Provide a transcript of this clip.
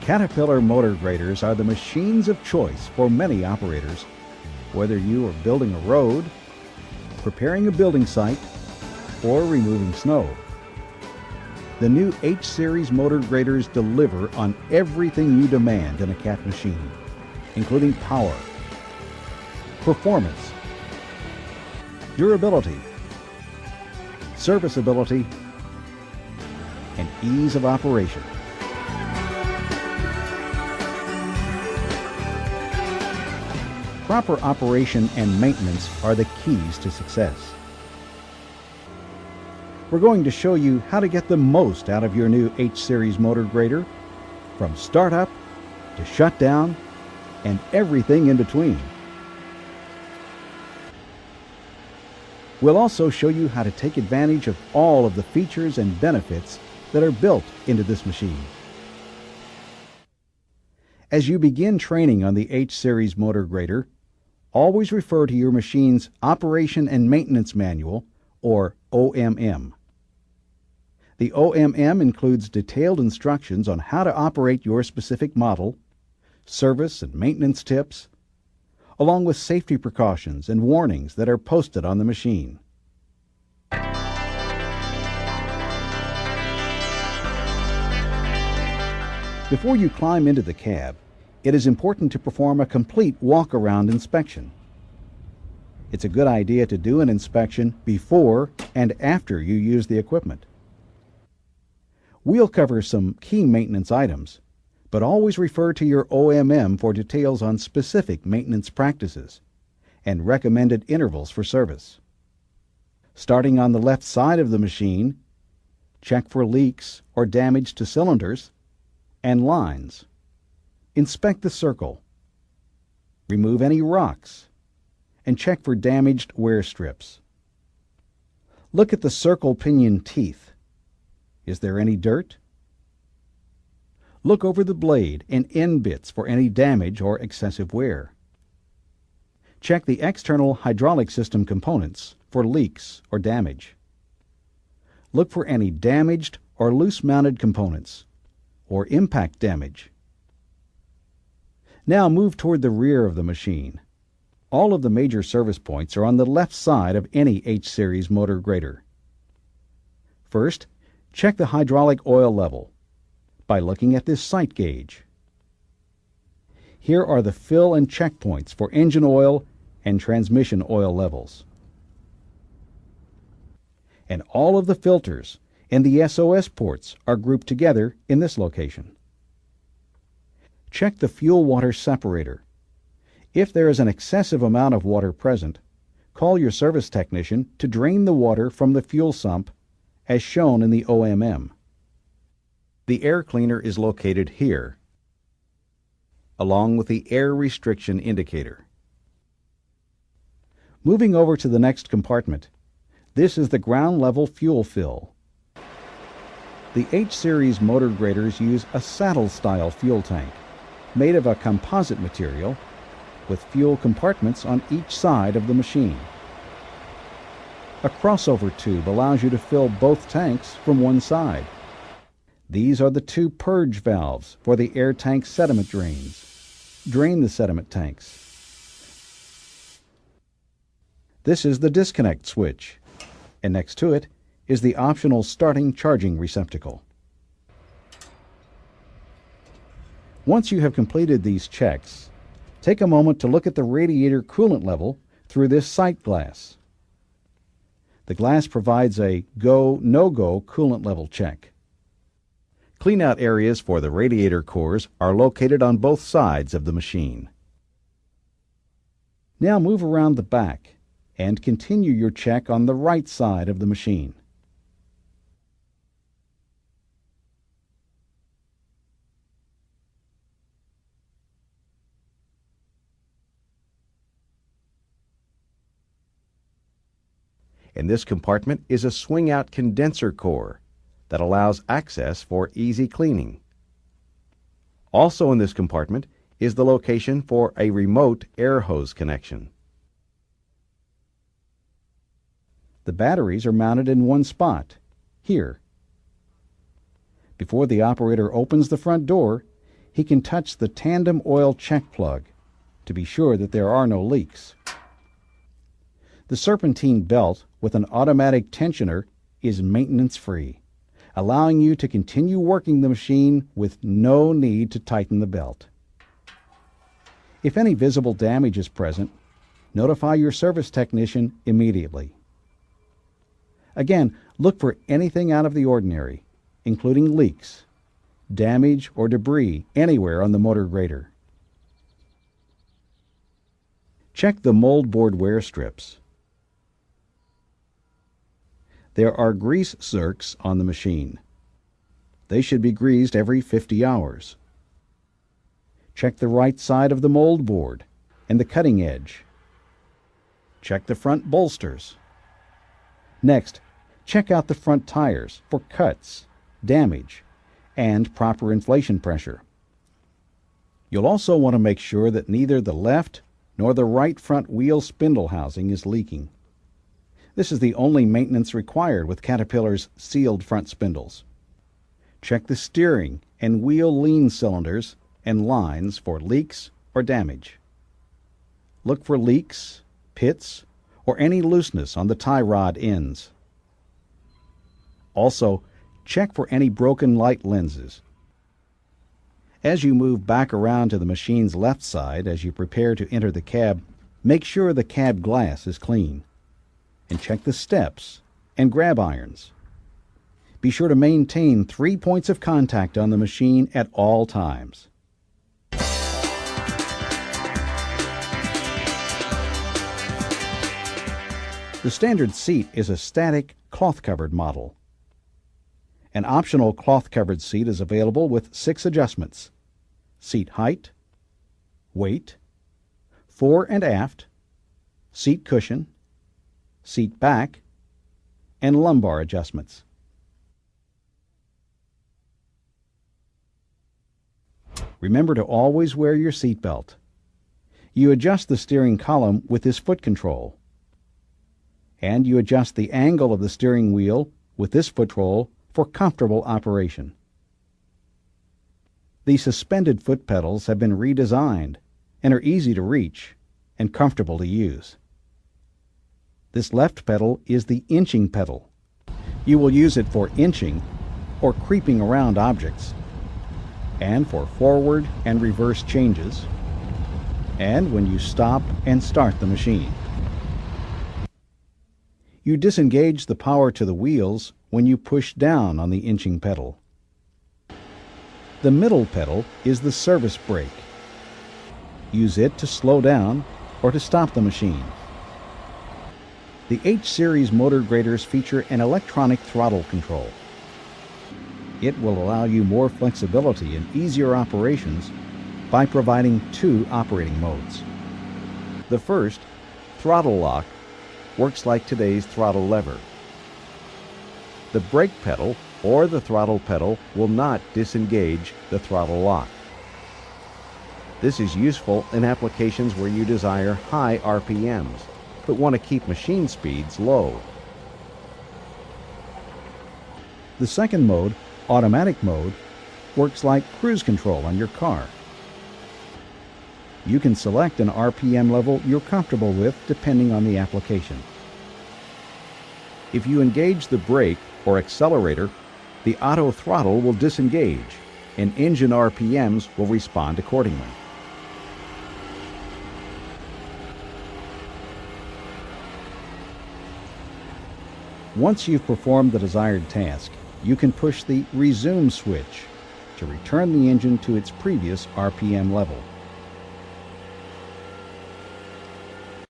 Caterpillar motor graders are the machines of choice for many operators, whether you are building a road, preparing a building site, or removing snow. The new H-Series motor graders deliver on everything you demand in a Cat machine, including power, performance, durability, serviceability, and ease of operation. Proper operation and maintenance are the keys to success. We're going to show you how to get the most out of your new H-Series motor grader, from startup to shutdown and everything in between. We'll also show you how to take advantage of all of the features and benefits that are built into this machine. As you begin training on the H-Series motor grader, always refer to your machine's Operation and Maintenance Manual, or OMM. The OMM includes detailed instructions on how to operate your specific model, service and maintenance tips, along with safety precautions and warnings that are posted on the machine. Before you climb into the cab, it is important to perform a complete walk-around inspection. It's a good idea to do an inspection before and after you use the equipment. We'll cover some key maintenance items, but always refer to your OMM for details on specific maintenance practices and recommended intervals for service. Starting on the left side of the machine, check for leaks or damage to cylinders and lines. Inspect the circle. Remove any rocks and check for damaged wear strips. Look at the circle pinion teeth. Is there any dirt? Look over the blade and end bits for any damage or excessive wear. Check the external hydraulic system components for leaks or damage. Look for any damaged or loose-mounted components or impact damage. Now move toward the rear of the machine. All of the major service points are on the left side of any H-Series motor grader. First, check the hydraulic oil level by looking at this sight gauge. Here are the fill and check points for engine oil and transmission oil levels. And all of the filters and the SOS ports are grouped together in this location. Check the fuel-water separator. If there is an excessive amount of water present, call your service technician to drain the water from the fuel sump as shown in the OMM. The air cleaner is located here, along with the air restriction indicator. Moving over to the next compartment, this is the ground-level fuel fill. The H-Series motor graders use a saddle-style fuel tank made of a composite material with fuel compartments on each side of the machine. A crossover tube allows you to fill both tanks from one side. These are the two purge valves for the air tank sediment drains. Drain the sediment tanks. This is the disconnect switch, and next to it is the optional starting charging receptacle. Once you have completed these checks, take a moment to look at the radiator coolant level through this sight glass. The glass provides a go, no-go coolant level check. Cleanout areas for the radiator cores are located on both sides of the machine. Now move around the back and continue your check on the right side of the machine. In this compartment is a swing-out condenser core that allows access for easy cleaning. Also in this compartment is the location for a remote air hose connection. The batteries are mounted in one spot, here. Before the operator opens the front door, he can touch the tandem oil check plug to be sure that there are no leaks. The serpentine belt with an automatic tensioner is maintenance-free, allowing you to continue working the machine with no need to tighten the belt. If any visible damage is present, notify your service technician immediately. Again, look for anything out of the ordinary, including leaks, damage, or debris anywhere on the motor grader. Check the mold board wear strips. There are grease zerks on the machine. They should be greased every 50 hours. Check the right side of the mold board and the cutting edge. Check the front bolsters. Next, check out the front tires for cuts, damage, and proper inflation pressure. You'll also want to make sure that neither the left nor the right front wheel spindle housing is leaking. This is the only maintenance required with Caterpillar's sealed front spindles. Check the steering and wheel lean cylinders and lines for leaks or damage. Look for leaks, pits, or any looseness on the tie rod ends. Also, check for any broken light lenses. As you move back around to the machine's left side as you prepare to enter the cab, make sure the cab glass is clean. And check the steps and grab irons. Be sure to maintain 3 points of contact on the machine at all times. The standard seat is a static, cloth-covered model. An optional cloth-covered seat is available with 6 adjustments: seat height, weight, fore and aft, seat cushion, seat back, and lumbar adjustments. Remember to always wear your seat belt. You adjust the steering column with this foot control, and you adjust the angle of the steering wheel with this foot roll for comfortable operation. The suspended foot pedals have been redesigned and are easy to reach and comfortable to use. This left pedal is the inching pedal. You will use it for inching or creeping around objects, and for forward and reverse changes, and when you stop and start the machine. You disengage the power to the wheels when you push down on the inching pedal. The middle pedal is the service brake. Use it to slow down or to stop the machine. The H-Series motor graders feature an electronic throttle control. It will allow you more flexibility and easier operations by providing 2 operating modes. The first, throttle lock, works like today's throttle lever. The brake pedal or the throttle pedal will not disengage the throttle lock. This is useful in applications where you desire high RPMs, but want to keep machine speeds low. The second mode, automatic mode, works like cruise control on your car. You can select an RPM level you're comfortable with depending on the application. If you engage the brake or accelerator, the auto throttle will disengage and engine RPMs will respond accordingly. Once you've performed the desired task, you can push the resume switch to return the engine to its previous RPM level.